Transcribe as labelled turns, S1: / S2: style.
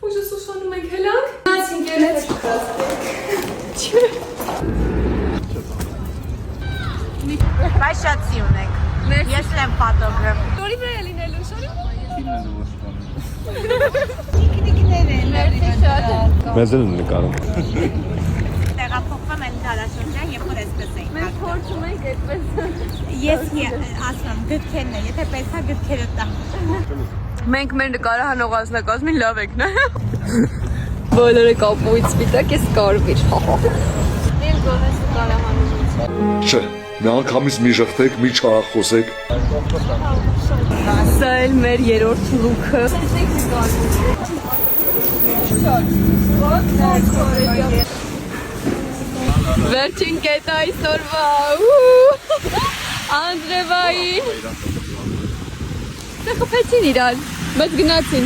S1: Ուժը սուսանում ենք հելանք։ Նացինք երեց։
S2: Բայց շատ սիրուն եք։ Ես եմ ֆոտոգրաֆ։
S1: Շորի վրա է լինելու, շորի։
S3: Մեզ էլ նկարում։
S2: Տեղափոխվում են դարաշրջան, երբ որ այսպես ենք։
S1: Մենք փորձում ենք այդպես։
S2: Ես ասում գրքերն է, եթե պես է գրքերը տա։
S1: Մենք մեր նկարահանող անձնակազմին լավ եք նա։ Բոլորը կապույտ սպիտակ է սկարվիր։ Իմ գոնես նկարահանումից։
S4: Չէ, մի անգամից մի ժխտեք, մի չարախոսեք։
S1: Սա էլ մեր երրորդ լուքը։ Վերջին կետը այսօրվա։ Անդրևային։ Դա խփեցին իրար, բայց գնացին։